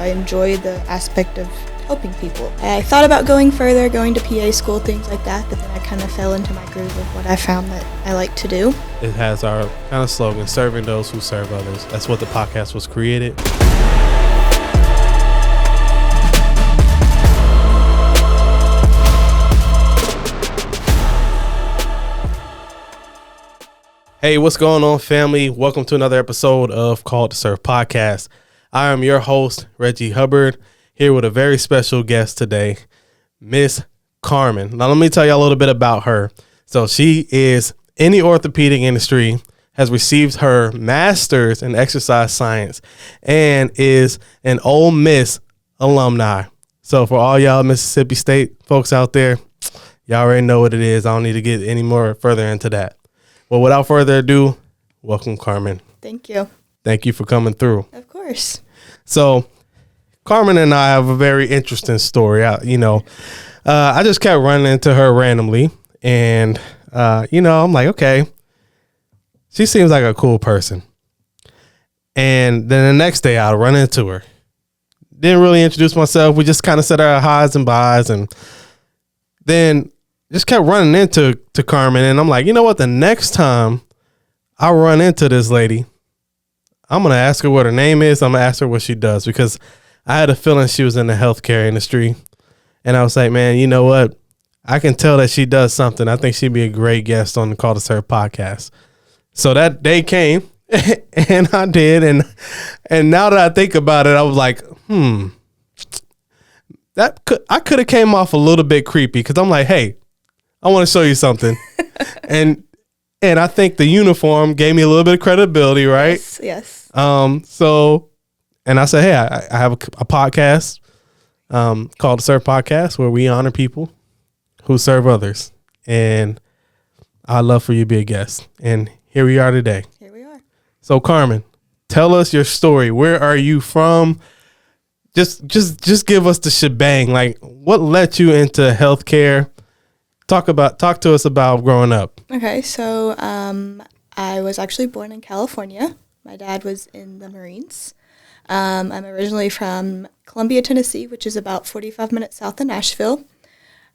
I enjoy the aspect of helping people. I thought about going further, going to PA school, things like that, but then I kind of fell into my groove of what I found that I like to do. It has our kind of slogan, serving those who serve others. That's what the podcast was created. Hey, what's going on, family? Welcome to another episode of Called to Serve Podcast. I am your host, Reggie Hubbard, here with a very special guest today, Miss Karmen. Now, let me tell you a little bit about her. So she is in the orthopedic industry, has received her master's in exercise science, and is an Ole Miss alumni. So for all y'all Mississippi State folks out there, y'all already know what it is. I don't need to get any more further into that. Well, without further ado, welcome, Karmen. Thank you. Thank you for coming through. Of course. So, Karmen and I have a very interesting story. I just kept running into her randomly, and I'm like, okay, she seems like a cool person. And then the next day, I'll run into her. Didn't really introduce myself. We just kind of said our highs and byes, and then just kept running into Karmen, and I'm like, you know what? The next time I run into this lady, I'm gonna ask her what her name is. I'm gonna ask her what she does, because I had a feeling she was in the healthcare industry, and I was like, man, you know what? I can tell that she does something. I think she'd be a great guest on the Call to Serve podcast. So that day came, and I did, and now that I think about it, I was like, I could have came off a little bit creepy, because I'm like, hey, I want to show you something. and I think the uniform gave me a little bit of credibility, right? Yes. And I said, hey, I have a podcast called the Serve Podcast, where we honor people who serve others. And I'd love for you to be a guest. And here we are today. Here we are. So, Karmen, tell us your story. Where are you from? Just give us the shebang. Like, what led you into healthcare? Talk to us about growing up. Okay, so I was actually born in California. My dad was in the Marines. I'm originally from Columbia, Tennessee, which is about 45 minutes south of Nashville.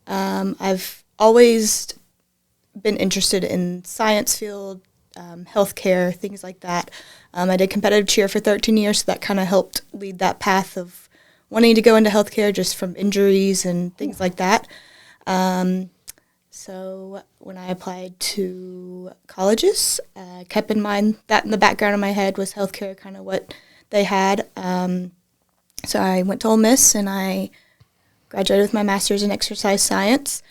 I've always been interested in science field, healthcare, things like that. I did competitive cheer for 13 years, so that kind of helped lead that path of wanting to go into healthcare just from injuries and things like that. So when I applied to colleges, I kept in mind that in the background of my head was healthcare, kind of what they had. So I went to Ole Miss, and I graduated with my master's in exercise science.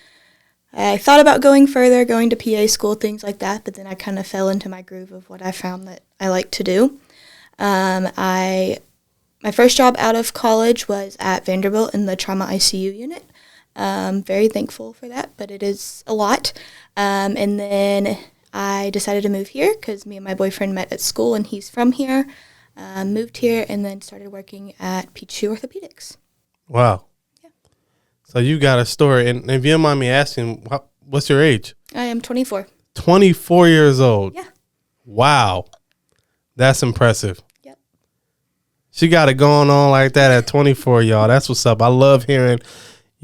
I thought about going further, going to PA school, things like that, but then I kind of fell into my groove of what I found that I like to do. My first job out of college was at Vanderbilt in the trauma ICU unit. Very thankful for that, but it is a lot. And then I decided to move here because me and my boyfriend met at school, and he's from here. Moved here and then started working at Peachtree Orthopedics. Wow. Yeah. So you got a story. And if you don't mind me asking, what's your age? I am 24. 24 years old. Yeah. Wow. That's impressive. Yep. She got it going on like that at 24, y'all. That's what's up. I love hearing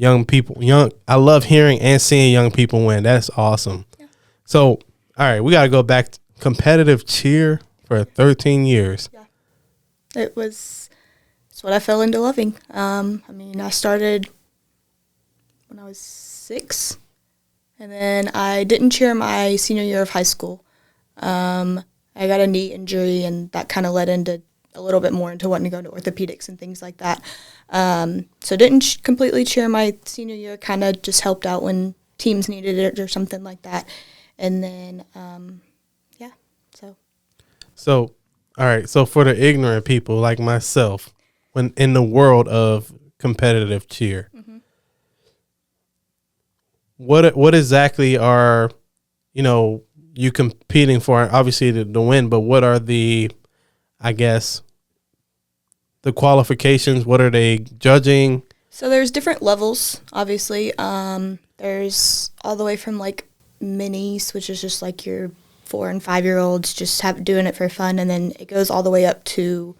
I love hearing and seeing young people win. That's awesome. Yeah. So, all right, we got to go back to competitive cheer for 13 years. Yeah. It's what I fell into loving. I started when I was 6, and then I didn't cheer my senior year of high school. I got a knee injury, and that kind of led into a little bit more into wanting to go into orthopedics and things like that. So didn't completely cheer my senior year, kind of just helped out when teams needed it or something like that. And then, So, all right. So for the ignorant people like myself, when in the world of competitive cheer, what exactly are, you competing for? Obviously the win, but what are the qualifications? What are they judging? So there's different levels, obviously. There's all the way from like minis, which is just like your 4 and 5 year olds just doing it for fun, and then it goes all the way up to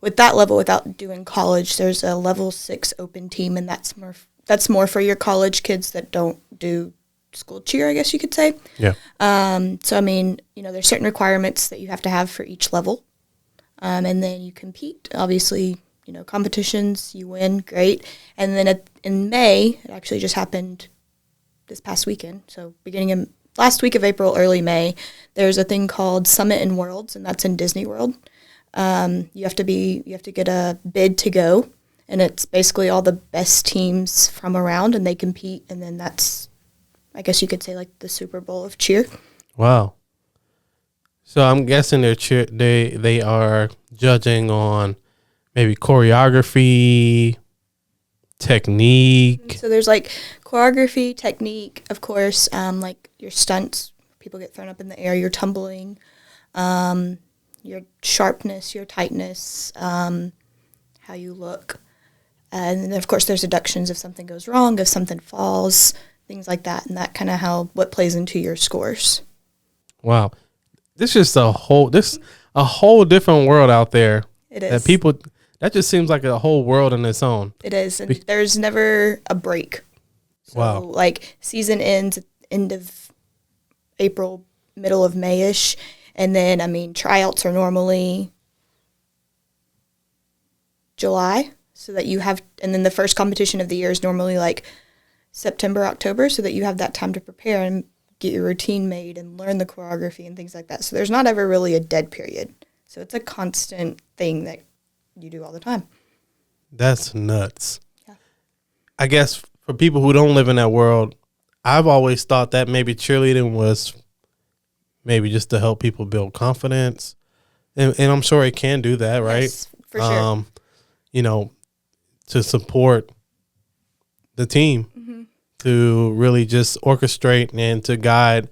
with that level, without doing college, there's a level 6 open team, and that's more for your college kids that don't do school cheer, I guess you could say. Yeah. So I mean, there's certain requirements that you have to have for each level, and then you compete. Obviously, competitions, you win, great. And then in May, it actually just happened this past weekend. So beginning of last week of April, early May, there's a thing called Summit in Worlds, and that's in Disney World. You have to get a bid to go, and it's basically all the best teams from around, and they compete, and then that's, I guess you could say, like the Super Bowl of cheer. Wow. So I'm guessing they are judging on maybe choreography, technique. So there's like choreography, technique, of course, like your stunts, people get thrown up in the air, your tumbling, your sharpness, your tightness, how you look. And then, of course, there's deductions if something goes wrong, if something falls, things like that. And that kind of what plays into your scores. Wow. This is a whole different world out there. It is. That just seems like a whole world in its own. It is. And there's never a break. So, wow. Like, season ends at the end of April, middle of May-ish. And then, I mean, tryouts are normally July, so that you have, and then the first competition of the year is normally like September, October, so that you have that time to prepare and get your routine made and learn the choreography and things like that. So there's not ever really a dead period. So it's a constant thing that you do all the time. That's nuts. Yeah. I guess for people who don't live in that world, I've always thought that maybe cheerleading was maybe just to help people build confidence. And I'm sure it can do that, right? Yes, for sure. To support the team, to really just orchestrate and to guide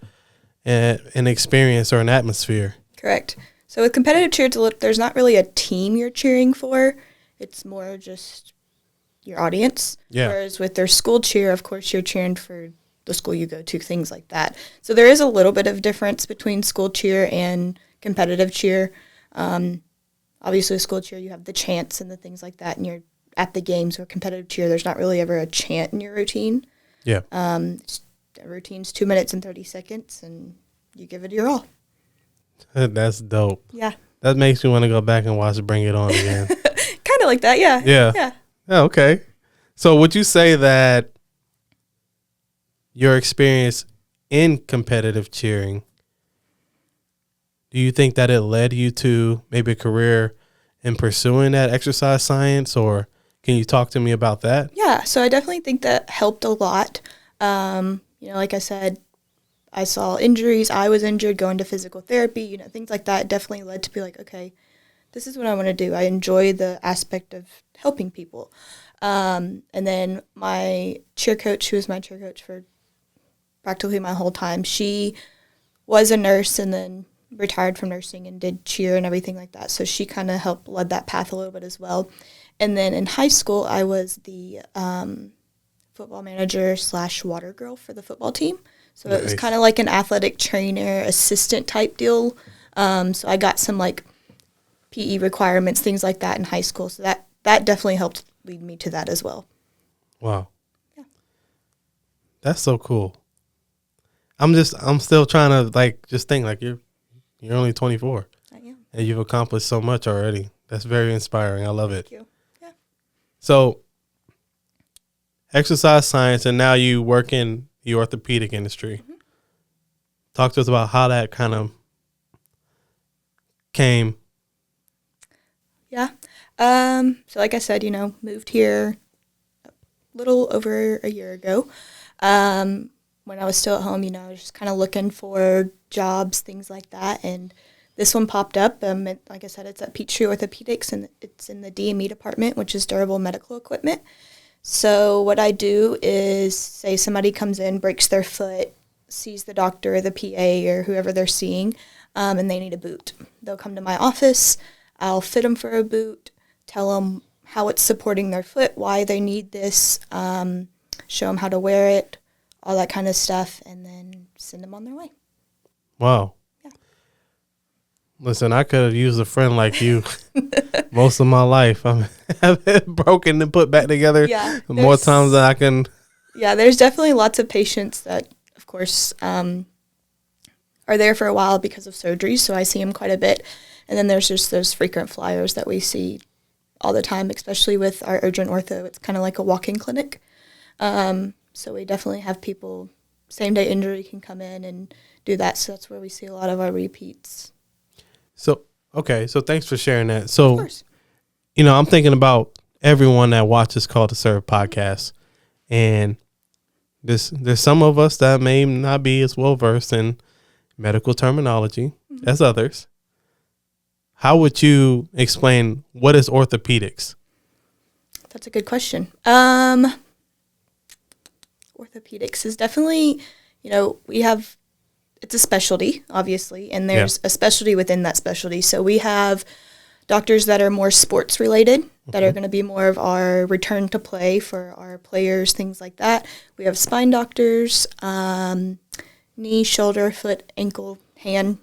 an experience or an atmosphere. Correct. So with competitive cheer, there's not really a team you're cheering for. It's more just your audience. Yeah. Whereas with their school cheer, of course, you're cheering for the school you go to, things like that. So there is a little bit of difference between school cheer and competitive cheer. Obviously, school cheer, you have the chants and the things like that, and you're at the games. Or competitive cheer, there's not really ever a chant in your routine. Yeah. The routine's 2 minutes and 30 seconds, and you give it your all. That's dope. Yeah. That makes me want to go back and watch Bring It On again. Kind of like that, yeah. Yeah. Yeah. Oh, okay. So would you say that your experience in competitive cheering, do you think that it led you to maybe a career in pursuing that exercise science, or can you talk to me about that? Yeah, so I definitely think that helped a lot. Like I said, I saw injuries. I was injured going to physical therapy, things like that definitely led to be like, okay, this is what I want to do. I enjoy the aspect of helping people. And then my cheer coach, who was my cheer coach for practically my whole time, she was a nurse and then retired from nursing and did cheer and everything like that. So she kind of helped led that path a little bit as well. And then in high school, I was the football manager / water girl for the football team. So Nice. It was kind of like an athletic trainer assistant type deal. So I got some like PE requirements, things like that in high school. So that definitely helped lead me to that as well. Wow. Yeah. That's so cool. I'm still trying to just think you're only 24. I am. And you've accomplished so much already. That's very inspiring. I love it. Thank you. Yeah. So exercise science, and now you work in the orthopedic industry. Mm-hmm. Talk to us about how that kind of came. Yeah. So like I said, moved here a little over a year ago. When I was still at home, I was just kind of looking for jobs, things like that. And this one popped up. Like I said, it's at Peachtree Orthopedics, and it's in the DME department, which is durable medical equipment. So what I do is, say somebody comes in, breaks their foot, sees the doctor or the PA or whoever they're seeing, and they need a boot. They'll come to my office. I'll fit them for a boot, tell them how it's supporting their foot, why they need this, show them how to wear it, all that kind of stuff, and then send them on their way. Wow. Yeah. Listen, I could have used a friend like you most of my life. I've been broken and put back together more times than I can. Yeah, there's definitely lots of patients that, of course, are there for a while because of surgery, so I see them quite a bit. And then there's just those frequent flyers that we see all the time, especially with our urgent ortho. It's kind of like a walk-in clinic. So we definitely have people, same-day injury can come in and do that, so that's where we see a lot of our repeats. So, okay, so thanks for sharing that. So, of course. I'm thinking about everyone that watches Call to Serve podcast, and there's some of us that may not be as well versed in medical terminology as others. How would you explain what is orthopedics? That's a good question. Orthopedics is definitely, it's a specialty, obviously, and there's a specialty within that specialty. So we have doctors that are more sports related, that are going to be more of our return to play for our players, things like that. We have spine doctors, knee, shoulder, foot, ankle, hand,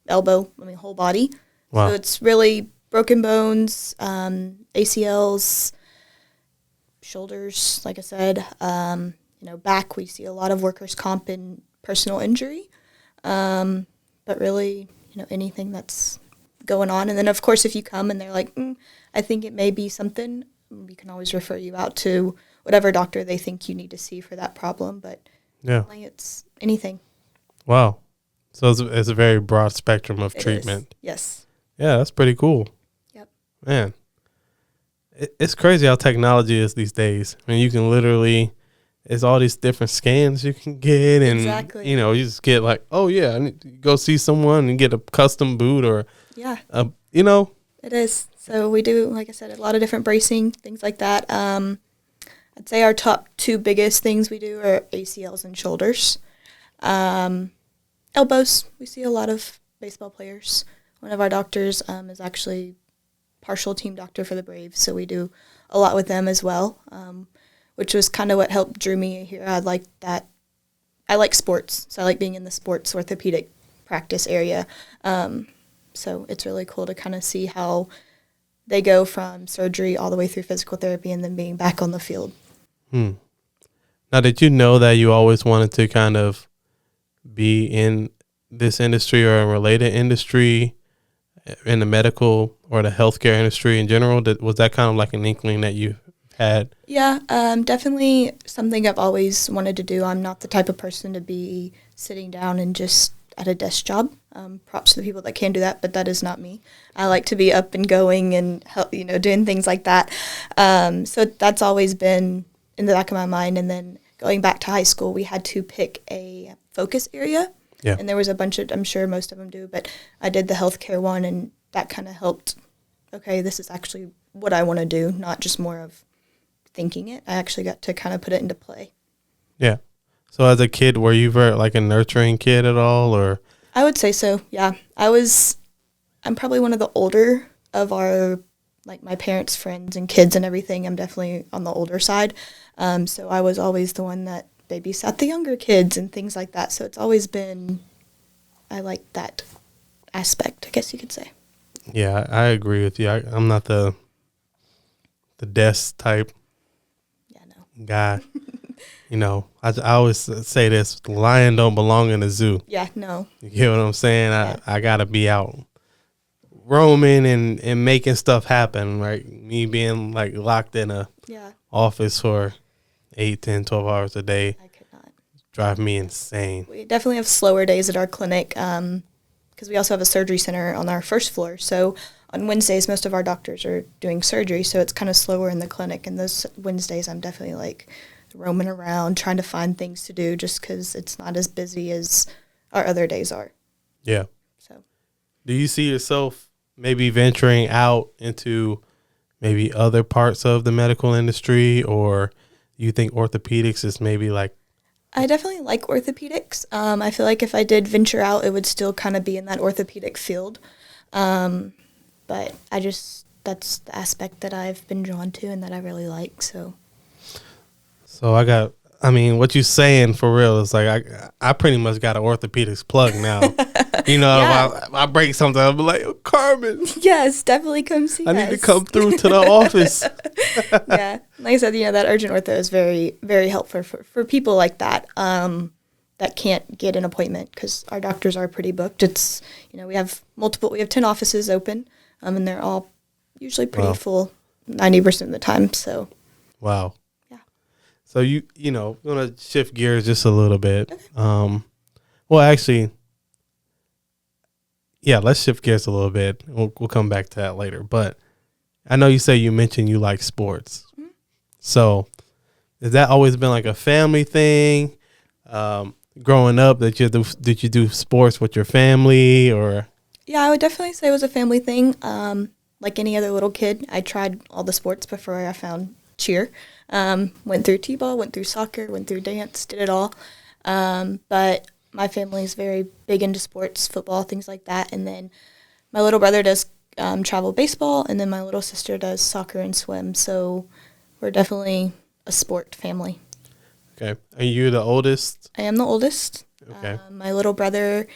elbow, whole body. Wow. So it's really broken bones, ACLs, shoulders, like I said, back. We see a lot of workers' comp and personal injury, but really, anything that's going on. And then, of course, if you come and they're like, I think it may be something, we can always refer you out to whatever doctor they think you need to see for that problem. But it's anything. Wow. So it's a very broad spectrum of treatment. Yes. Yeah, that's pretty cool. Yep. Man, it's crazy how technology is these days. I mean, you can literally, it's all these different scans you can get. And, you just get like, oh, yeah, I need to go see someone and get a custom boot or, It is. So we do, like I said, a lot of different bracing, things like that. I'd say our top two biggest things we do are ACLs and shoulders. Elbows, we see a lot of baseball players. One of our doctors is actually partial team doctor for the Braves, so we do a lot with them as well, which was kind of what helped drew me here. I like that. I like sports, so I like being in the sports orthopedic practice area. So it's really cool to kind of see how they go from surgery all the way through physical therapy and then being back on the field. Now, did you know that you always wanted to kind of be in this industry or a related industry in the medical or the healthcare industry in general? Was that kind of like an inkling that you had? Yeah, definitely something I've always wanted to do. I'm not the type of person to be sitting down and just at a desk job. Props to the people that can do that, but that is not me. I like to be up and going and help, doing things like that. So that's always been in the back of my mind. And then going back to high school, we had to pick a focus area. Yeah. And there was a bunch of, I'm sure most of them do, but I did the healthcare one, and that kind of helped. Okay, this is actually what I want to do, not just more of thinking it. I actually got to kind of put it into play. Yeah. So as a kid, were you very like a nurturing kid at all, or? I would say so. Yeah, I'm probably one of the older of our, like my parents' friends and kids and everything. I'm definitely on the older side. So I was always the one that babysat the younger kids and things like that. So it's always been, I like that aspect, I guess you could say. Yeah, I agree with you. I'm not the desk type guy. I always say this: the lion don't belong in the zoo. Yeah, no. You get what I'm saying? Yeah. I gotta be out roaming and making stuff happen, right? Me being like locked in a office for 8, 10, 12 hours a day. I could not. Drive me insane. We definitely have slower days at our clinic because we also have a surgery center on our first floor. So on Wednesdays, most of our doctors are doing surgery, so it's kind of slower in the clinic. And those Wednesdays, I'm definitely like roaming around trying to find things to do just because it's not as busy as our other days are. Yeah. So do you see yourself maybe venturing out into maybe other parts of the medical industry, or you think orthopedics is maybe like? I definitely like orthopedics. I feel like if I did venture out, it would still kind of be in that orthopedic field. But that's the aspect that I've been drawn to and that I really like. So what you saying for real is like, I pretty much got an orthopedics plug now. You know, Yeah. if I break something, I'll be like, oh, Karmen, Yes, definitely come see I us. need to come through to the office. Yeah, like I said, that urgent ortho is very, very helpful for people like that that can't get an appointment because our doctors are pretty booked. It's we have 10 offices open, and they're all usually pretty full 90% of the time. So, wow. yeah. So we're gonna shift gears just a little bit. Okay. Well, actually, yeah, let's shift gears a little bit. We'll come back to that later. But I know you mentioned you like sports. Mm-hmm. So has that always been like a family thing? Growing up, did you do sports with your family or? Yeah, I would definitely say it was a family thing. Like any other little kid, I tried all the sports before I found cheer. Went through t-ball, went through soccer, went through dance, did it all. But my family is very big into sports, football, things like that. And then my little brother does travel baseball, and then my little sister does soccer and swim. So we're definitely a sport family. Okay. Are you the oldest? I am the oldest. Okay. My little brother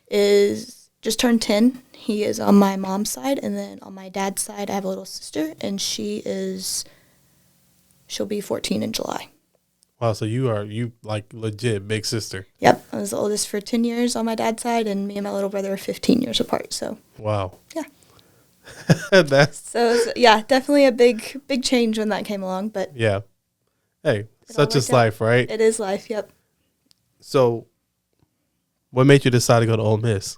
is just turned 10. He is on my mom's side, and then on my dad's side, I have a little sister, and she'll be 14 in July. Wow, so you like legit big sister. Yep, I was the oldest for 10 years on my dad's side, and me and my little brother are 15 years apart. So. Wow. Yeah. So it was, definitely a big change when that came along, but. Yeah. Hey, such is life, right? It is life. Yep. So, what made you decide to go to Ole Miss?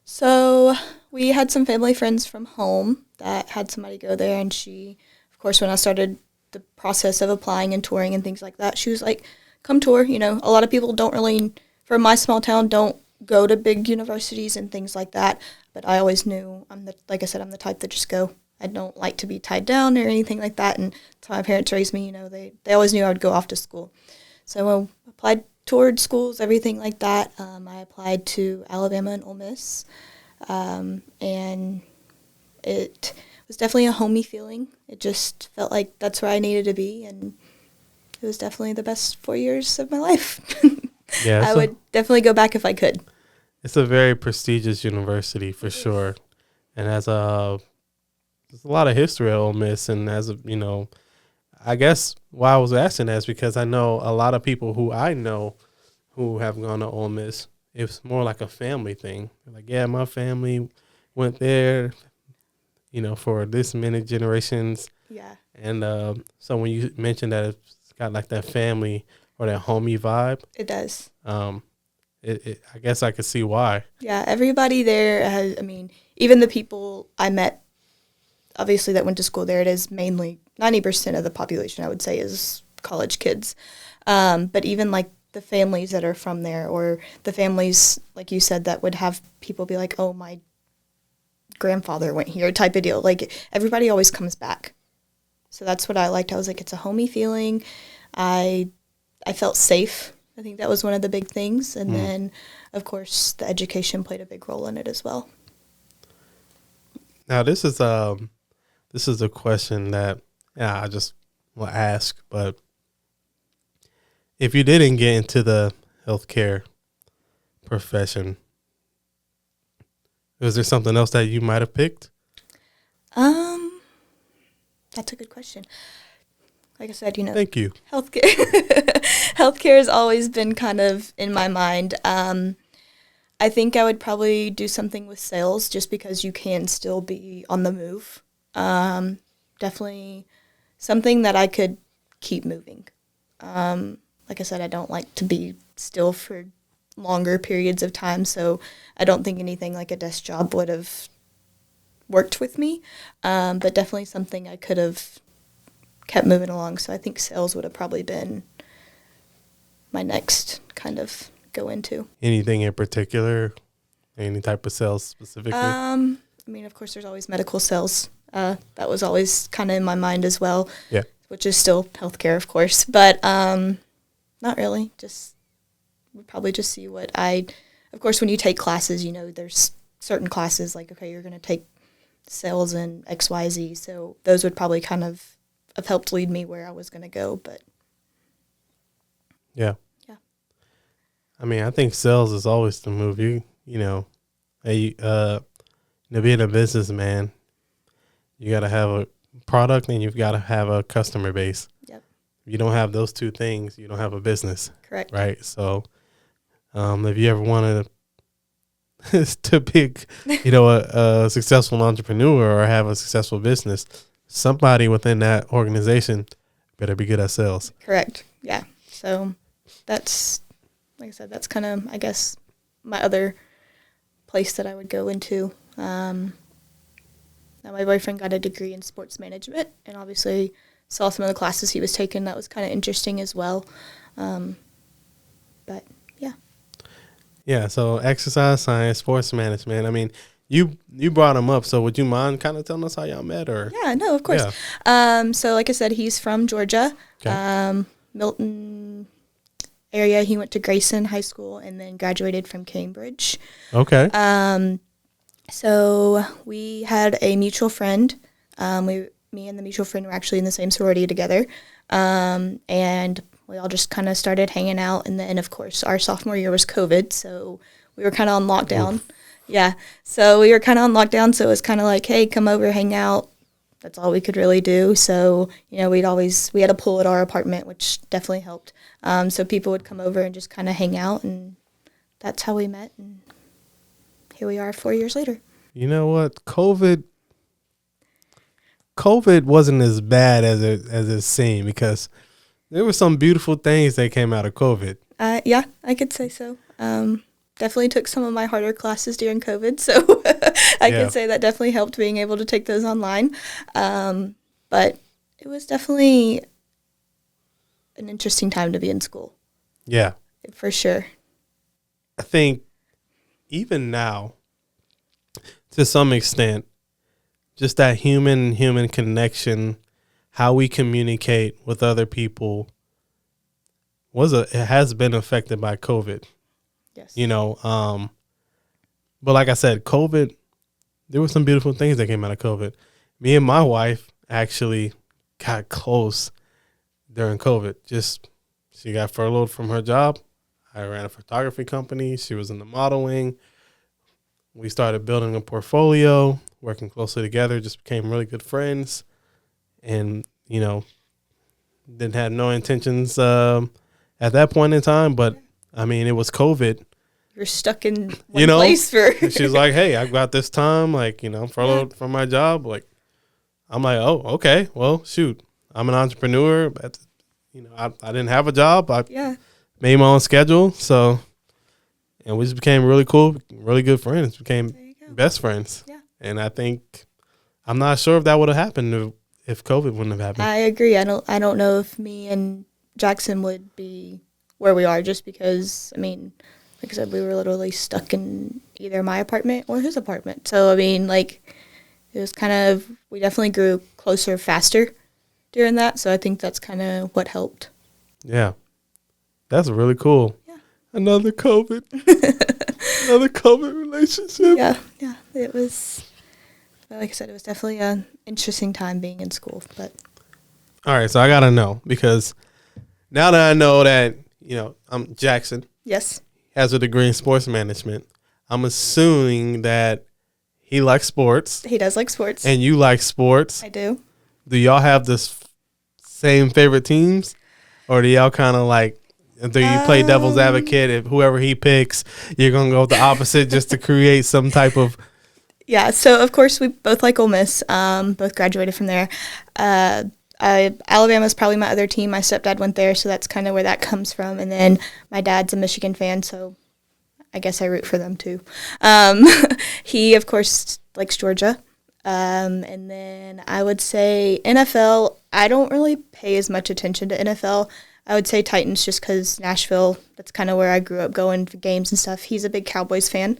So we had some family friends from home that had somebody go there, and she, of course, when I started the process of applying and touring and things like that, she was like, come tour. A lot of people don't really, from my small town, don't go to big universities and things like that, but I always knew, like I said, I'm the type that just go. I don't like to be tied down or anything like that, and that's how my parents raised me. They always knew I would go off to school. So I applied, toured schools, everything like that. I applied to Alabama and Ole Miss, and it was definitely a homey feeling. It just felt like that's where I needed to be, and it was definitely the best 4 years of my life. Yeah, I would definitely go back if I could. It's a very prestigious university for sure, and there's a lot of history at Ole Miss, and I guess why I was asking that is because I know a lot of people who I know who have gone to Ole Miss. It's more like a family thing. Like, yeah, my family went there, for this many generations. Yeah. And so when you mentioned that it's got like that family or that homey vibe. It does. I guess I could see why. Yeah, everybody there has, even the people I met, obviously, that went to school there, it is mainly 90% of the population, I would say, is college kids. But even like the families that are from there, or the families, like you said, that would have people be like, oh, my grandfather went here type of deal. Like, everybody always comes back. So that's what I liked. I was like, it's a homey feeling. I felt safe. I think that was one of the big things. And then, of course, the education played a big role in it as well. Now, this is a question that I just will ask, but if you didn't get into the healthcare profession, was there something else that you might have picked? That's a good question. Like I said, Thank you. Healthcare has always been kind of in my mind. I think I would probably do something with sales just because you can still be on the move. Definitely something that I could keep moving. Like I said, I don't like to be still for longer periods of time, so I don't think anything like a desk job would have worked with me, but definitely something I could have kept moving along. So I think sales would have probably been my next kind of go into. Anything in particular? Any type of sales specifically? Of course, there's always medical sales. That was always kind of in my mind as well. Yeah. Which is still healthcare, of course, but not really. Just would probably just see what of course, when you take classes, there's certain classes like, okay, you're going to take sales and XYZ. So those would probably kind of have helped lead me where I was going to go. But yeah. Yeah. I think sales is always the move. you know, being a businessman, you got to have a product and you've got to have a customer base. Yep. If you don't have those two things, you don't have a business. Correct. Right. So, if you ever wanted to be, a successful entrepreneur or have a successful business, somebody within that organization better be good at sales. Correct. Yeah. So that's, like I said, that's kind of, I guess, my other place that I would go into. Now my boyfriend got a degree in sports management, and obviously saw some of the classes he was taking. That was kind of interesting as well. But yeah. Yeah. So exercise science, sports management. I mean, you brought him up. So would you mind kind of telling us how y'all met, or? Yeah. No, of course. Yeah. So like I said, he's from Georgia, Okay. Milton area. He went to Grayson High School and then graduated from Cambridge. Okay. So we had a mutual friend. Me and the mutual friend were actually in the same sorority together. And we all just kind of started hanging out. And then, of course, our sophomore year was COVID, so we were kind of on lockdown. Oof. Yeah. So we were kind of on lockdown, so it was kind of like, hey, come over, hang out. That's all we could really do. So, we had a pool at our apartment, which definitely helped. So people would come over and just kind of hang out, and that's how we met. And here we are 4 years later. You know what? COVID wasn't as bad as it seemed, because there were some beautiful things that came out of COVID. Yeah, I could say so. Definitely took some of my harder classes during COVID, so I could say that definitely helped being able to take those online. But it was definitely an interesting time to be in school. Yeah. For sure. I think even now, to some extent, just that human connection, how we communicate with other people, it has been affected by COVID. Yes. But like I said, COVID, there were some beautiful things that came out of COVID. Me and my wife actually got close during COVID. She got furloughed from her job. I ran a photography company. She was in the modeling. We started building a portfolio, working closely together, just became really good friends. And, didn't have no intentions at that point in time. But, I mean, it was COVID. You're stuck in one place for... She's like, hey, I've got this time, furloughed from my job. I'm like, oh, okay. Well, shoot. I'm an entrepreneur. But, I didn't have a job. I made my own schedule. So... And we just became really cool, really good friends. Became best friends. Yeah. And I think, I'm not sure if that would have happened if COVID wouldn't have happened. I agree. I don't know if me and Jackson would be where we are, just because, like I said, we were literally stuck in either my apartment or his apartment. So, it was kind of, we definitely grew closer faster during that. So I think that's kind of what helped. Yeah. That's really cool. Another COVID relationship. Yeah. It was, like I said, it was definitely an interesting time being in school. But all right, so I gotta know, because now that I know that I'm Jackson. Yes. Has a degree in sports management. I'm assuming that he likes sports. He does like sports. And you like sports. I do. Do y'all have the same favorite teams, or do y'all kind of do you play devil's advocate? If whoever he picks, you're going to go with the opposite just to create some type of... Yeah, so of course we both like Ole Miss. Both graduated from there. Alabama's probably my other team. My stepdad went there, so that's kind of where that comes from. And then my dad's a Michigan fan, so I guess I root for them too. He, of course, likes Georgia. And then I would say NFL, I don't really pay as much attention to NFL. I would say Titans, just because Nashville, that's kind of where I grew up going to games and stuff. He's a big Cowboys fan.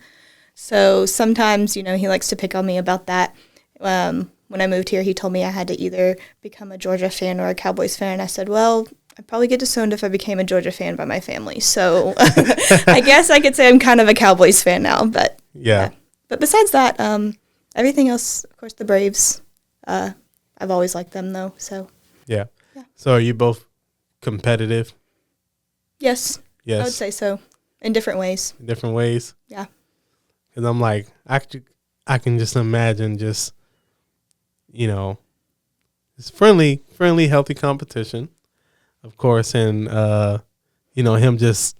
So sometimes, he likes to pick on me about that. When I moved here, he told me I had to either become a Georgia fan or a Cowboys fan. I said, well, I'd probably get disowned if I became a Georgia fan by my family. So I guess I could say I'm kind of a Cowboys fan now. But yeah. But besides that, everything else, of course, the Braves, I've always liked them, though. So yeah. So are you both competitive? Yes. I would say so. In different ways. In different ways? Yeah. Because I'm like, I can just imagine just, you know, it's friendly, healthy competition, of course. And, you know, him just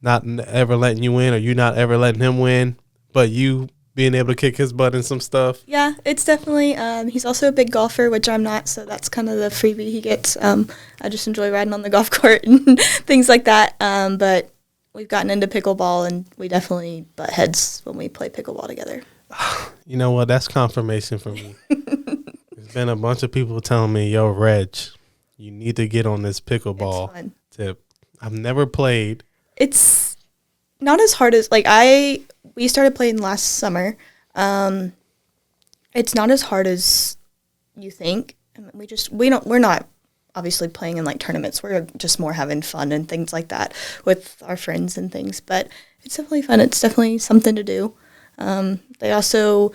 not ever letting you win or you not ever letting him win, but you being able to kick his butt in some stuff. Yeah, it's definitely, he's also a big golfer, which I'm not, so that's kind of the freebie he gets. I just enjoy riding on the golf court and things like that. But we've gotten into pickleball, and we definitely butt heads when we play pickleball together. You know what? That's confirmation for me. There's been a bunch of people telling me, yo, Reg, you need to get on this pickleball tip. I've never played. It's not as hard as, like, we started playing last summer. It's not as hard as you think. I mean, we're not obviously playing in like tournaments. We're just more having fun and things like that with our friends and things. But it's definitely fun. It's definitely something to do. They also,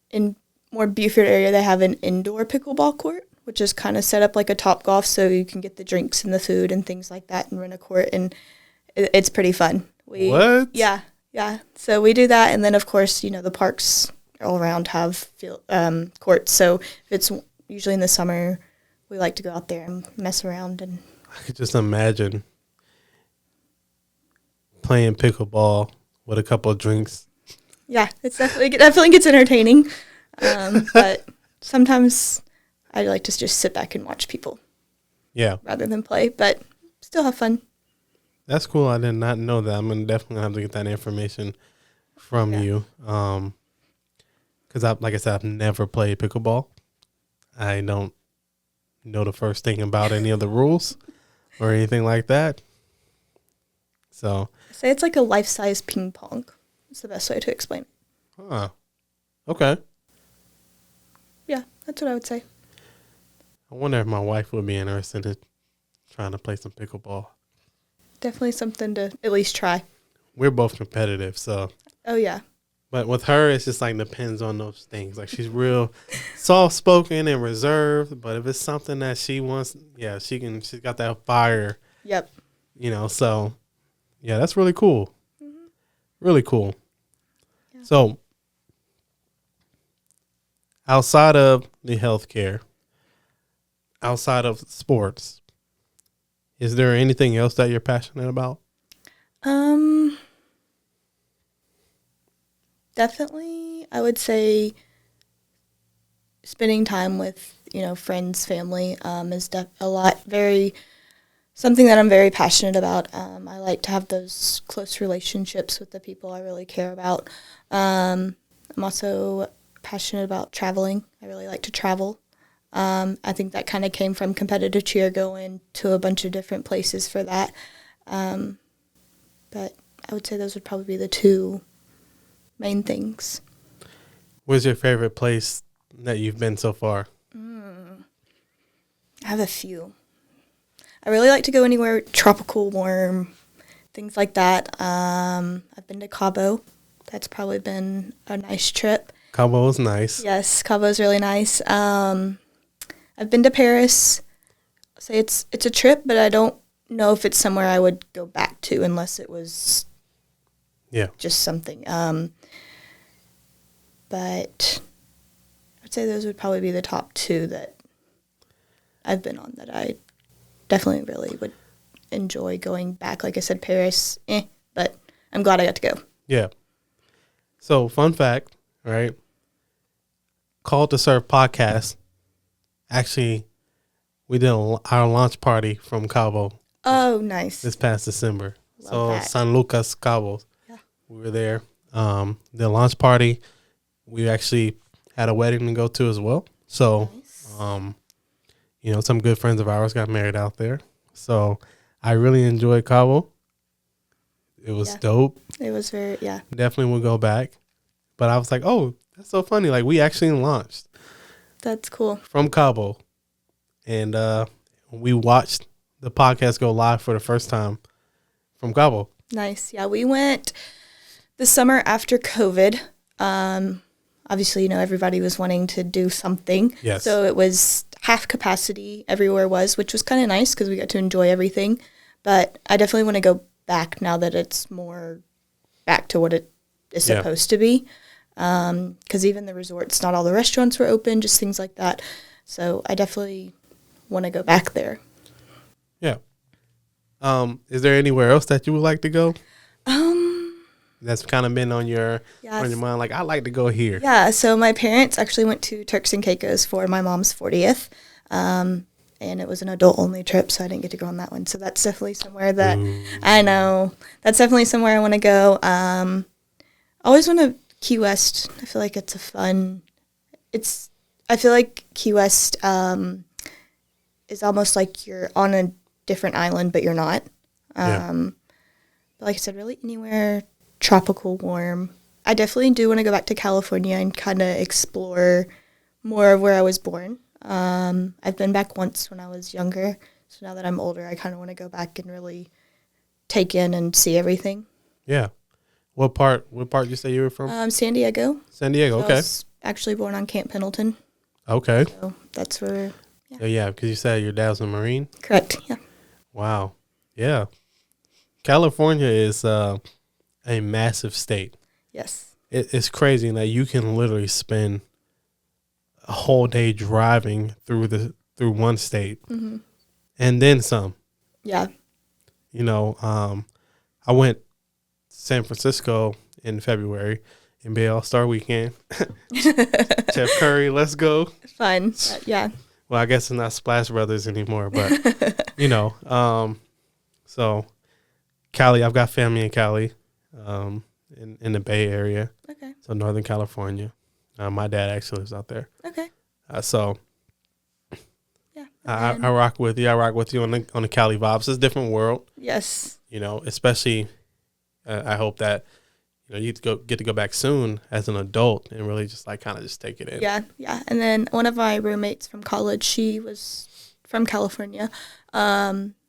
in more Buford area, they have an indoor pickleball court, which is kind of set up like a Topgolf, so you can get the drinks and the food and things like that and rent a court, and it's pretty fun. What? Yeah. So we do that, and then of course, you know, the parks all around have courts. So if it's usually in the summer, we like to go out there and mess around. And I could just imagine playing pickleball with a couple of drinks. Yeah, it definitely gets entertaining. But sometimes I like to just sit back and watch people. Yeah. Rather than play, but still have fun. That's cool. I did not know that. I'm gonna definitely have to get that information from you. Because like I said, I've never played pickleball. I don't know the first thing about any of the rules or anything like that. So I say it's like a life-size ping pong. It's the best way to explain it. Huh. Okay. Yeah, that's what I would say. I wonder if my wife would be interested in trying to play some pickleball. Definitely something to at least try. We're both competitive, so. Oh, yeah. But with her, it's just like depends on those things. Like she's real soft-spoken and reserved, but if it's something that she wants, yeah, she's got that fire. Yep. You know, so, yeah, that's really cool. Mm-hmm. Really cool. Yeah. So, outside of the healthcare, outside of sports, is there anything else that you're passionate about? Definitely, I would say spending time with, you know, friends, family, is something that I'm very passionate about. I like to have those close relationships with the people I really care about. I'm also passionate about traveling. I really like to travel. I think that kind of came from competitive cheer, going to a bunch of different places for that. But I would say those would probably be the two main things. Where's your favorite place that you've been so far? I have a few. I really like to go anywhere tropical, warm, things like that. I've been to Cabo. That's probably been a nice trip. Cabo is nice. Yes, Cabo is really nice. I've been to Paris. I'll say it's a trip, but I don't know if it's somewhere I would go back to unless it was just something. But I'd say those would probably be the top two that I've been on that I definitely really would enjoy going back. Like I said, Paris, but I'm glad I got to go. Yeah. So, fun fact, right? Called to Serve podcast. Actually, we did our launch party from Cabo. Oh, nice. This past December. Love that. San Lucas, Cabo. Yeah. We were there. The launch party, we actually had a wedding to go to as well. So, nice. You know, some good friends of ours got married out there. So, I really enjoyed Cabo. It was dope. It was definitely will go back. But I was like, oh, that's so funny. Like, we actually launched. That's cool. From Cabo. And we watched the podcast go live for the first time from Cabo. Nice. Yeah, we went the summer after COVID. Obviously, you know, everybody was wanting to do something. Yes. So it was half capacity everywhere which was kind of nice because we got to enjoy everything. But I definitely want to go back now that it's more back to what it is supposed to be. Because even the resorts, not all the restaurants were open, just things like that. So I definitely want to go back there. Yeah. Is there anywhere else that you would like to go? That's kind of been on your mind, like, I'd like to go here. Yeah, so my parents actually went to Turks and Caicos for my mom's 40th, and it was an adult-only trip, so I didn't get to go on that one. So that's definitely somewhere that I know. That's definitely somewhere I want to go. I always want to Key West. I feel like it's a fun. I feel like Key West is almost like you're on a different island, but you're not. But like I said, really anywhere tropical, warm. I definitely do want to go back to California and kind of explore more of where I was born. I've been back once when I was younger, so now that I'm older, I kind of want to go back and really take in and see everything. Yeah. What part you say you were from? San Diego. San Diego, okay. I was actually born on Camp Pendleton. Okay. So that's where, So because you said your dad was a Marine? Correct, yeah. Wow. Yeah. California is a massive state. Yes. It's crazy that you can literally spend a whole day driving through one state and then some. Yeah. I went to San Francisco in February, NBA All-Star Weekend. Chef Curry, let's go. Fun. Yeah. Well, I guess it's not Splash Brothers anymore, but so Cali, I've got family in Cali, in the Bay Area. Okay. So Northern California. My dad actually lives out there. Okay. So yeah, I rock with you. I rock with you on the Cali vibes. It's a different world. Yes. Especially I hope that you get to go back soon as an adult and really just like kind of just take it in. Yeah, yeah. And then one of my roommates from college, she was from California.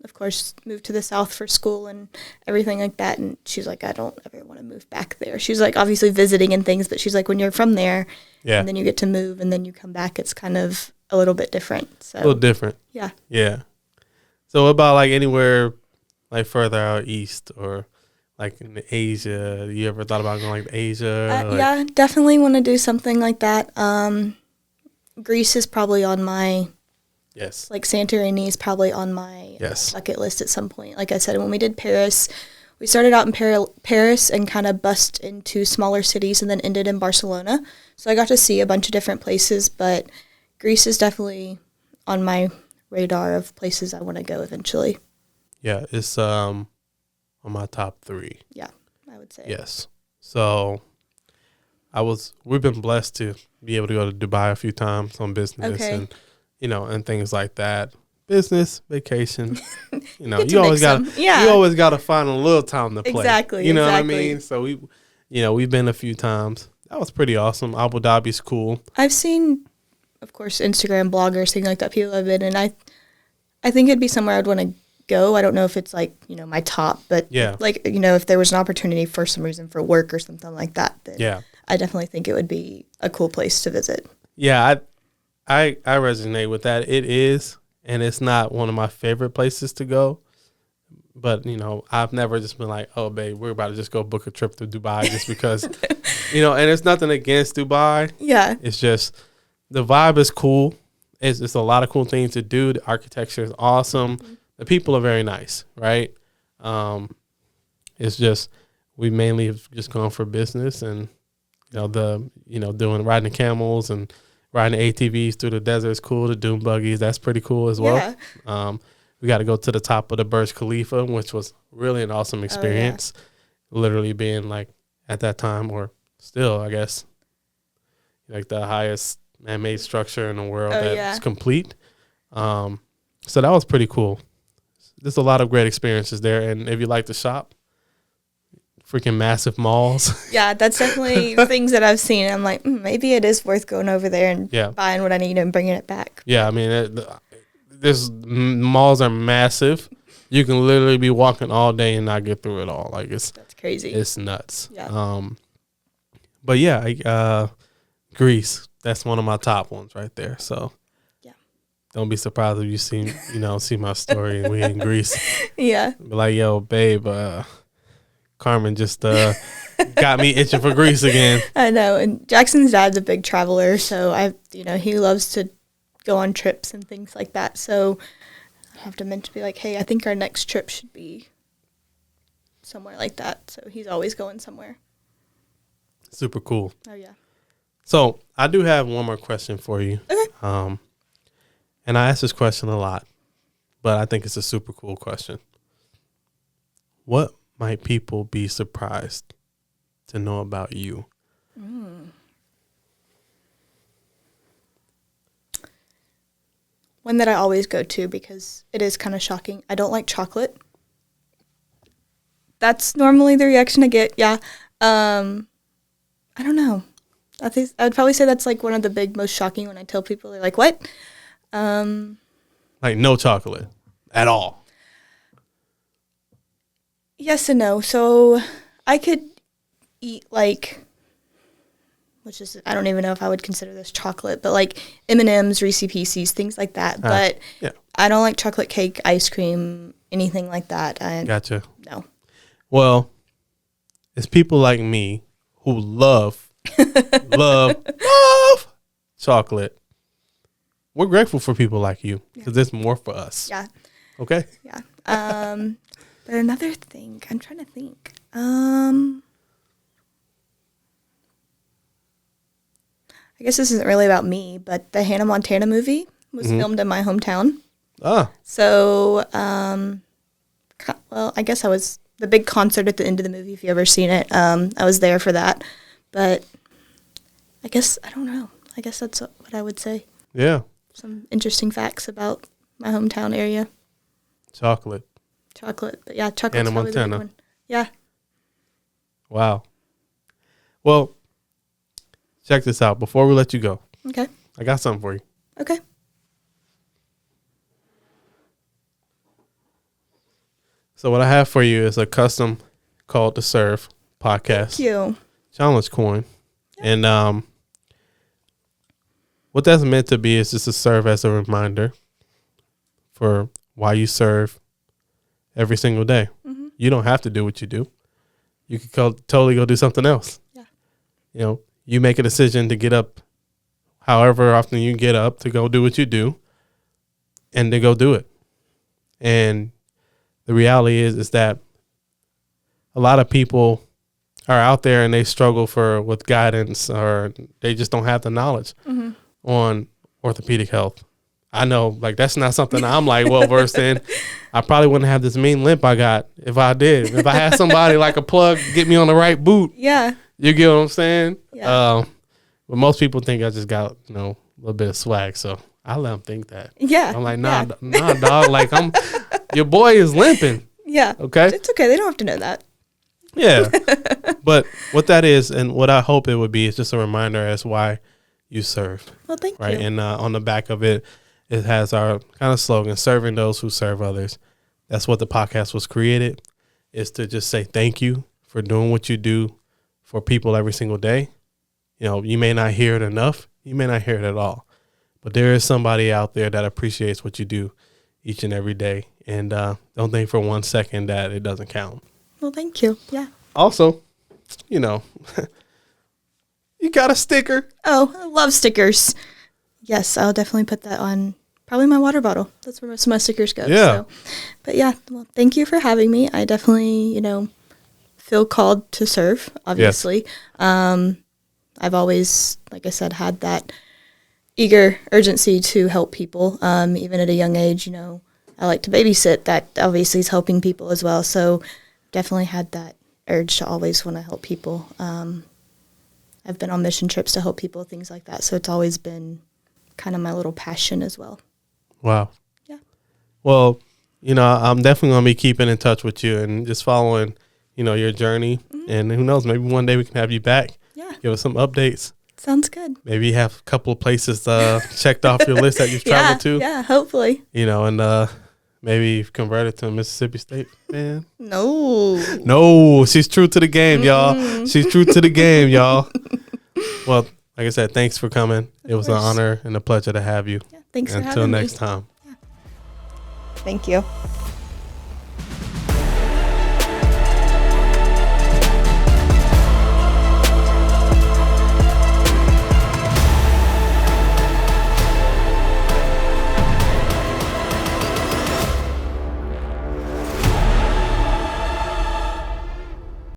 Of course, moved to the South for school and everything like that. And she's like, I don't ever want to move back there. She's like, obviously visiting and things, but she's like, when you're from there, and then you get to move and then you come back, it's kind of a little bit different. So a little different. Yeah. Yeah. So what about like anywhere like further out east or like in Asia? You ever thought about going like to Asia? Yeah, definitely want to do something like that. Greece is probably on my like Santorini is probably on my bucket list at some point. Like I said, when we did Paris, we started out in Paris and kind of bussed into smaller cities and then ended in Barcelona. So I got to see a bunch of different places, but Greece is definitely on my radar of places I want to go eventually. Yeah, it's on my top 3. Yeah, I would say. Yes. So we've been blessed to be able to go to Dubai a few times on business and and things like that. Business, vacation, you always got to find a little time to play. Exactly. You know what I mean? So we've been a few times. That was pretty awesome. Abu Dhabi's cool. I've seen, of course, Instagram bloggers, things like that. People have been, and I think it'd be somewhere I'd want to go. I don't know if it's like, my top, but like, if there was an opportunity for some reason for work or something like that, then I definitely think it would be a cool place to visit. Yeah, I resonate with that. It is, and it's not one of my favorite places to go. But, I've never just been like, oh, babe, we're about to just go book a trip to Dubai just because, and it's nothing against Dubai. Yeah. It's just the vibe is cool. It's a lot of cool things to do. The architecture is awesome. Mm-hmm. The people are very nice, right? It's just we mainly have just gone for business and, riding the camels and riding the ATVs through the desert is cool. The dune buggies, that's pretty cool as well. Yeah. We got to go to the top of the Burj Khalifa, which was really an awesome experience. Literally being like at that time or still, I guess, like the highest man-made structure in the world that's complete. So that was pretty cool. There's a lot of great experiences there. And if you like to shop, freaking massive malls. Yeah, that's definitely things that I've seen. I'm like, maybe it is worth going over there and buying what I need and bringing it back. Yeah, I mean, malls are massive. You can literally be walking all day and not get through it all. Like that's crazy. It's nuts. Yeah. But yeah, Greece. That's one of my top ones right there. So yeah, don't be surprised if you see my story and we in Greece. Yeah. Be like, yo, babe, Karmen just got me itching for Greece again. I know. And Jackson's dad's a big traveler, so he loves to go on trips and things like that. So I have to be like, hey, I think our next trip should be somewhere like that. So he's always going somewhere. Super cool. Oh, yeah. So I do have one more question for you. Okay. And I ask this question a lot, but I think it's a super cool question. What might people be surprised to know about you? One that I always go to because it is kind of shocking. I don't like chocolate. That's normally the reaction I get. Yeah. I don't know. I'd probably say that's like one of the most shocking when I tell people. They're like, what? Like no chocolate at all? Yes and no. So I could eat like, I don't even know if I would consider this chocolate, but like M&Ms, Reese Pieces, things like that. But yeah. I don't like chocolate cake, ice cream, anything like that. Gotcha. No. Well, it's people like me who love chocolate. We're grateful for people like you because there's more for us. Yeah. Okay. Yeah. But another thing, I'm trying to think. I guess this isn't really about me, but the Hannah Montana movie was filmed in my hometown. Ah. So, well, I guess I was the big concert at the end of the movie. If you ever seen it, I was there for that. But I guess I don't know. I guess that's what I would say. Yeah. Some interesting facts about my hometown area. Chocolate. But yeah, chocolate's Hannah probably the big Montana. one. Yeah. Wow. Well, check this out. Before we let you go, Okay. I got something for you. Okay. So what I have for you is a custom called the Serve podcast. Thank you. Challenge coin. Yeah. And what that's meant to be is just to serve as a reminder for why you serve every single day. Mm-hmm. You don't have to do what you do. You could totally go do something else. Yeah. You know, you make a decision to get up however often you get up to go do what you do and to go do it. And the reality is that a lot of people are out there and they struggle with guidance, or they just don't have the knowledge on orthopedic health. I know, like, that's not something I'm like well versed in. I probably wouldn't have this mean limp I got if I did. If I had somebody like a plug get me on the right boot. Yeah. You get what I'm saying? Yeah. But most people think I just got, a little bit of swag, so I let them think that. Yeah. I'm like, nah, dog. Like, your boy is limping. Yeah. Okay. It's okay. They don't have to know that. Yeah. But what that is, and what I hope it would be, is just a reminder as why you serve. Well, thank you. Right. And on the back of it, it has our kind of slogan, serving those who serve others. That's what the podcast was created, is to just say thank you for doing what you do for people every single day. You may not hear it enough. You may not hear it at all. But there is somebody out there that appreciates what you do each and every day. And don't think for 1 second that it doesn't count. Well, thank you. Yeah. Also, you got a sticker. Oh, I love stickers. Yes, I'll definitely put that on probably my water bottle. That's where most of my stickers go. Yeah. So. But yeah, well, thank you for having me. I definitely, feel called to serve, obviously. Yes. I've always, like I said, had that eager urgency to help people. Even at a young age, I like to babysit. That obviously is helping people as well. So definitely had that urge to always want to help people. I've been on mission trips to help people, things like that. So it's always been kind of my little passion as well. Wow. Yeah. Well, I'm definitely going to be keeping in touch with you and just following, your journey. Mm-hmm. And who knows, maybe one day we can have you back. Yeah. Give us some updates. Sounds good. Maybe you have a couple of places checked off your list that you've traveled to. Yeah, hopefully. And maybe you've converted to Mississippi State, man. No, she's true to the game, y'all. She's true to the game, y'all. Well, like I said, thanks for coming. It was an honor and a pleasure to have you. Yeah, thanks for having me. Until next time. Yeah. Thank you.